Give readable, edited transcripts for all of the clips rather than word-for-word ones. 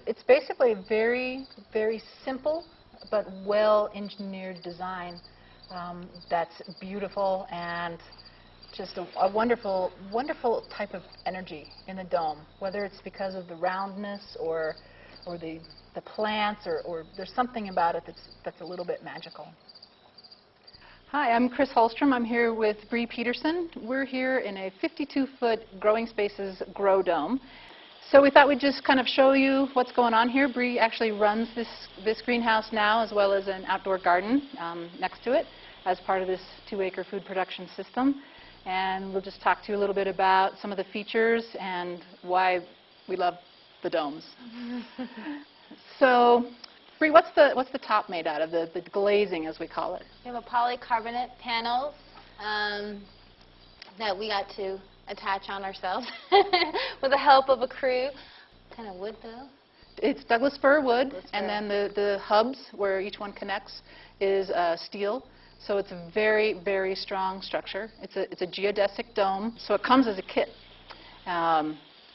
It's basically a very, very simple but well-engineered design that's beautiful and just a wonderful, wonderful type of energy in the dome, whether it's because of the roundness or the plants or there's something about it that's a little bit magical. Hi, I'm Chris Hallstrom. I'm here with Bree Peterson. We're here in a 52-foot Growing Spaces grow dome. So we thought we'd just kind of show you what's going on here. Bree actually runs this greenhouse now, as well as an outdoor garden next to it as part of this 2-acre food production system. And we'll just talk to you a little bit about some of the features and why we love the domes. So, Bree, what's the top made out of, the glazing as we call it? We have a polycarbonate panels that we got to attach on ourselves with the help of a crew. Kind of wood though. It's Douglas fir wood, and then the hubs where each one connects is steel. So it's a very, very strong structure. It's a geodesic dome, so it comes as a kit.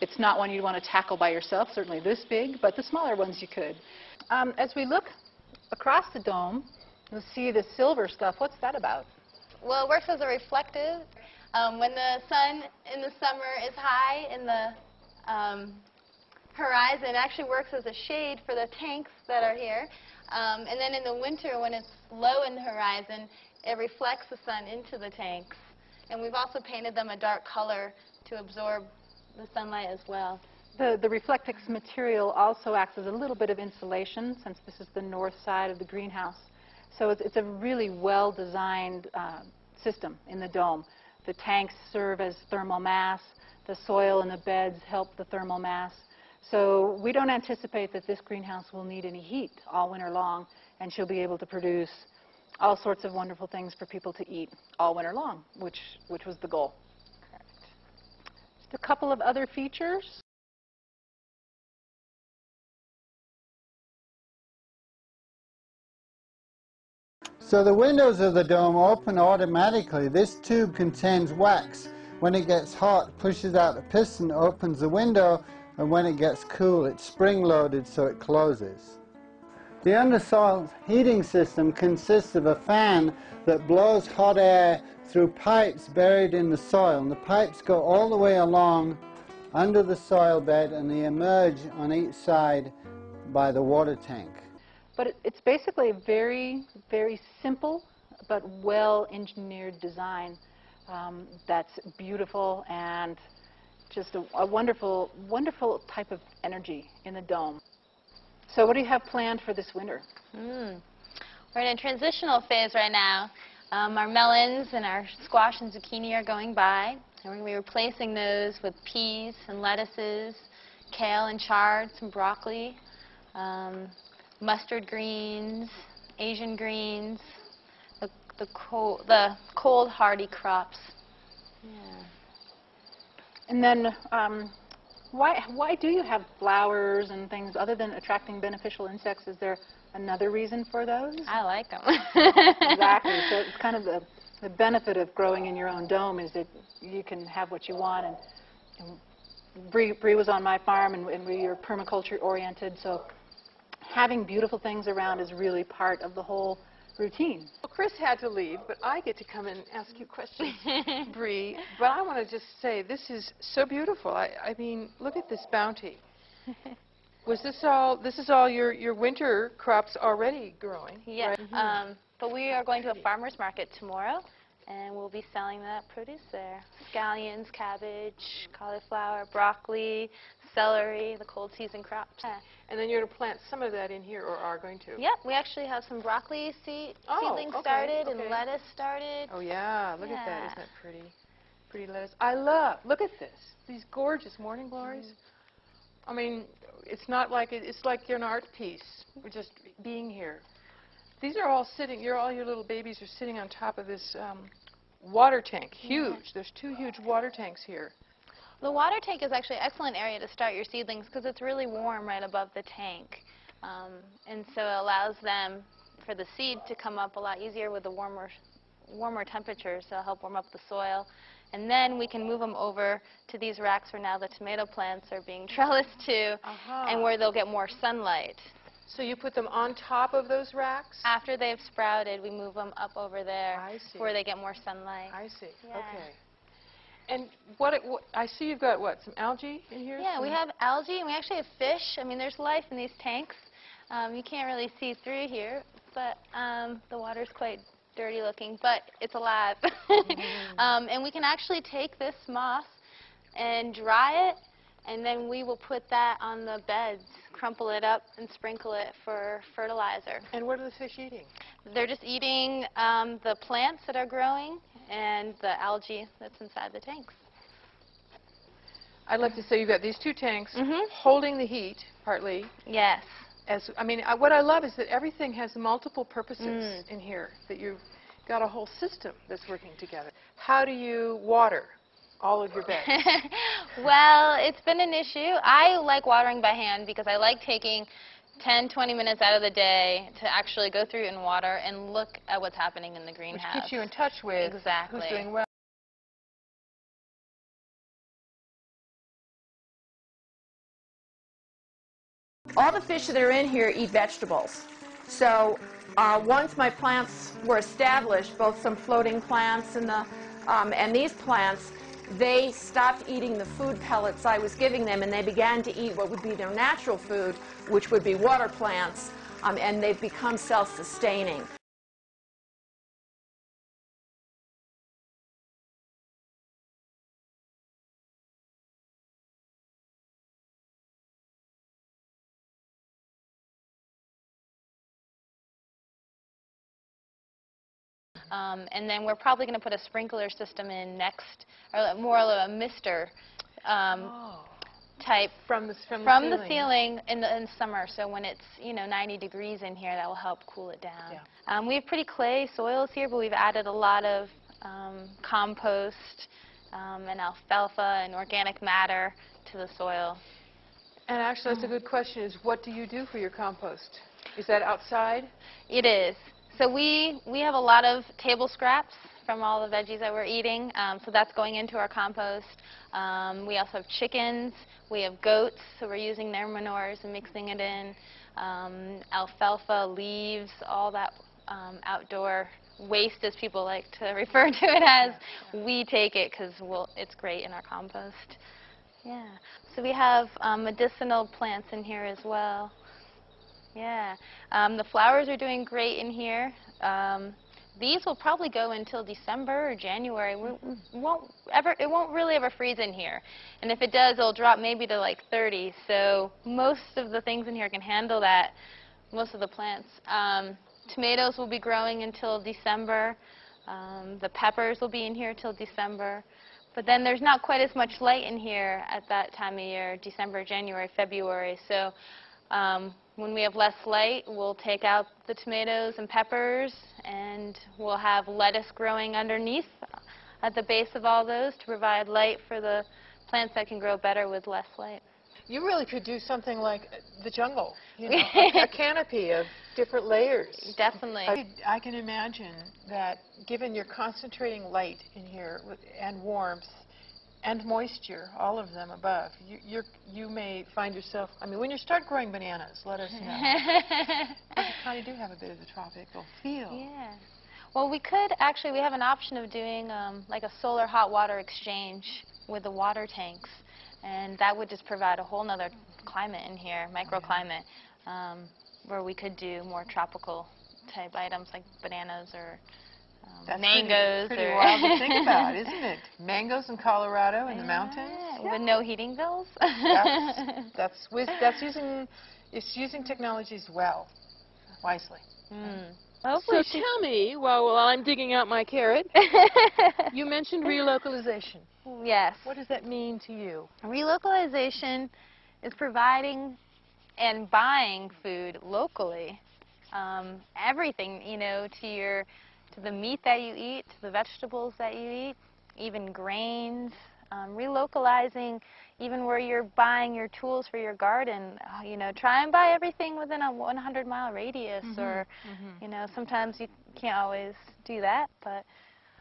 It's not one you'd want to tackle by yourself, certainly this big, but the smaller ones you could. As we look across the dome, you'll see the silver stuff. What's that about? Well, it works as a reflective. When the sun in the summer is high in the horizon, it actually works as a shade for the tanks that are here. And then in the winter, when it's low in the horizon, it reflects the sun into the tanks. And we've also painted them a dark color to absorb the sunlight as well. The Reflectix material also acts as a little bit of insulation, since this is the north side of the greenhouse. So it's a really well-designed system in the dome. The tanks serve as thermal mass. The soil in the beds help the thermal mass. So we don't anticipate that this greenhouse will need any heat all winter long, and she'll be able to produce all sorts of wonderful things for people to eat all winter long, which was the goal. Correct. Just a couple of other features. So the windows of the dome open automatically. This tube contains wax. When it gets hot, it pushes out a piston, opens the window, and when it gets cool, it's spring-loaded so it closes. The undersoil heating system consists of a fan that blows hot air through pipes buried in the soil. And the pipes go all the way along under the soil bed, and they emerge on each side by the water tank. But it's basically a very, very simple but well-engineered design that's beautiful and just a wonderful, wonderful type of energy in the dome. So what do you have planned for this winter? We're in a transitional phase right now. Our melons and our squash and zucchini are going by, and we're going to be replacing those with peas and lettuces, kale and chard, some broccoli, mustard greens, Asian greens, the cold hardy crops. Yeah. And then why do you have flowers and things other than attracting beneficial insects? Is there another reason for those? I like them. Exactly. So it's kind of the benefit of growing in your own dome is that you can have what you want. And Bree was on my farm, and we are permaculture oriented, so having beautiful things around is really part of the whole routine. Well, Chris had to leave, but I get to come and ask you questions, Bree. But I want to just say, this is so beautiful. I mean, look at this bounty. This is all your winter crops already growing? Yeah. Right? But we are going to a farmer's market tomorrow, and we'll be selling that produce there. Scallions, cabbage, cauliflower, broccoli, celery, the cold season crops. Yeah. And then you're going to plant some of that in here, or are going to? Yep, we actually have some broccoli seedlings started and lettuce started. Oh yeah, look at that. Isn't that pretty? Pretty lettuce. Look at this. These gorgeous morning glories. I mean, it's not like, it's like you're an art piece. We're just being here. These are all sitting, all your little babies are sitting on top of this water tank. Huge. Yeah. There's 2 huge water tanks here. The water tank is actually an excellent area to start your seedlings because it's really warm right above the tank. And so it allows them, for the seed to come up a lot easier with the warmer warmer temperatures, so it'll help warm up the soil. And then we can move them over to these racks where now the tomato plants are being trellised to, and where they'll get more sunlight. So you put them on top of those racks? After they've sprouted, we move them up over there I see. where they get more sunlight. I see. Yeah. Okay. And what I see you've got, what, some algae in here? Yeah, we have algae, and we actually have fish. I mean, there's life in these tanks. You can't really see through here, but the water's quite dirty looking, but it's alive. And we can actually take this moss and dry it, and then we will put that on the beds, crumple it up, and sprinkle it for fertilizer. And what are the fish eating? They're just eating the plants that are growing and the algae that's inside the tanks. I'd like to say you've got these two tanks holding the heat, partly. Yes. What I love is that everything has multiple purposes in here, that you've got a whole system that's working together. How do you water all of your beds? Well, it's been an issue. I like watering by hand because I like taking 10, 20 minutes out of the day to actually go through and water and look at what's happening in the greenhouse. Which keeps you in touch with exactly. who's doing well. All the fish that are in here eat vegetables. So once my plants were established, both some floating plants and these plants, they stopped eating the food pellets I was giving them, and they began to eat what would be their natural food, which would be water plants, and they've become self-sustaining. And then we're probably going to put a sprinkler system in next, or more of a mister type from the ceiling in the summer. So when it's 90 degrees in here, that will help cool it down. Yeah. We have pretty clay soils here, but we've added a lot of compost and alfalfa and organic matter to the soil. And actually, that's a good question, is what do you do for your compost? Is that outside? It is. So we have a lot of table scraps from all the veggies that we're eating, so that's going into our compost. We also have chickens, we have goats, so we're using their manures and mixing it in. Alfalfa, leaves, all that outdoor waste, as people like to refer to it as, we take it because it's great in our compost. Yeah. So we have medicinal plants in here as well. Yeah. The flowers are doing great in here. These will probably go until December or January. It won't really ever freeze in here. And if it does, it'll drop maybe to like 30. So most of the things in here can handle that, most of the plants. Tomatoes will be growing until December. The peppers will be in here till December. But then there's not quite as much light in here at that time of year, December, January, February. So when we have less light, we'll take out the tomatoes and peppers, and we'll have lettuce growing underneath at the base of all those to provide light for the plants that can grow better with less light. You really could do something like the jungle, a canopy of different layers. Definitely. I can imagine that given you're concentrating light in here and warmth and moisture, all of them above, you may find yourself, when you start growing bananas, let us know. You kind of do have a bit of the tropical feel. Yeah. Well, we have an option of doing like a solar hot water exchange with the water tanks. And that would just provide a whole nother climate in here, microclimate, where we could do more tropical type items like bananas or mangoes. Pretty wild to think about, isn't it? Mangoes in Colorado in the mountains. With no heating bills. It's using technologies well, wisely. So tell me, while I'm digging out my carrot, you mentioned relocalization. Yes. What does that mean to you? Relocalization is providing and buying food locally. Everything, to the meat that you eat, to the vegetables that you eat, even grains. Relocalizing even where you're buying your tools for your garden. Try and buy everything within a 100-mile radius, or sometimes you can't always do that, but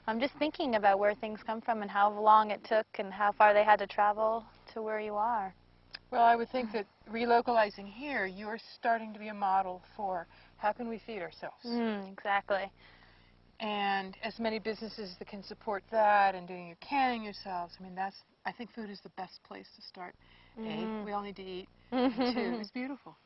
I'm just thinking about where things come from and how long it took and how far they had to travel to where you are. Well, I would think that relocalizing here, you're starting to be a model for how can we feed ourselves. Exactly. And as many businesses that can support that and doing your canning yourselves, I mean, I think food is the best place to start. A, we all need to eat. And two, it's beautiful.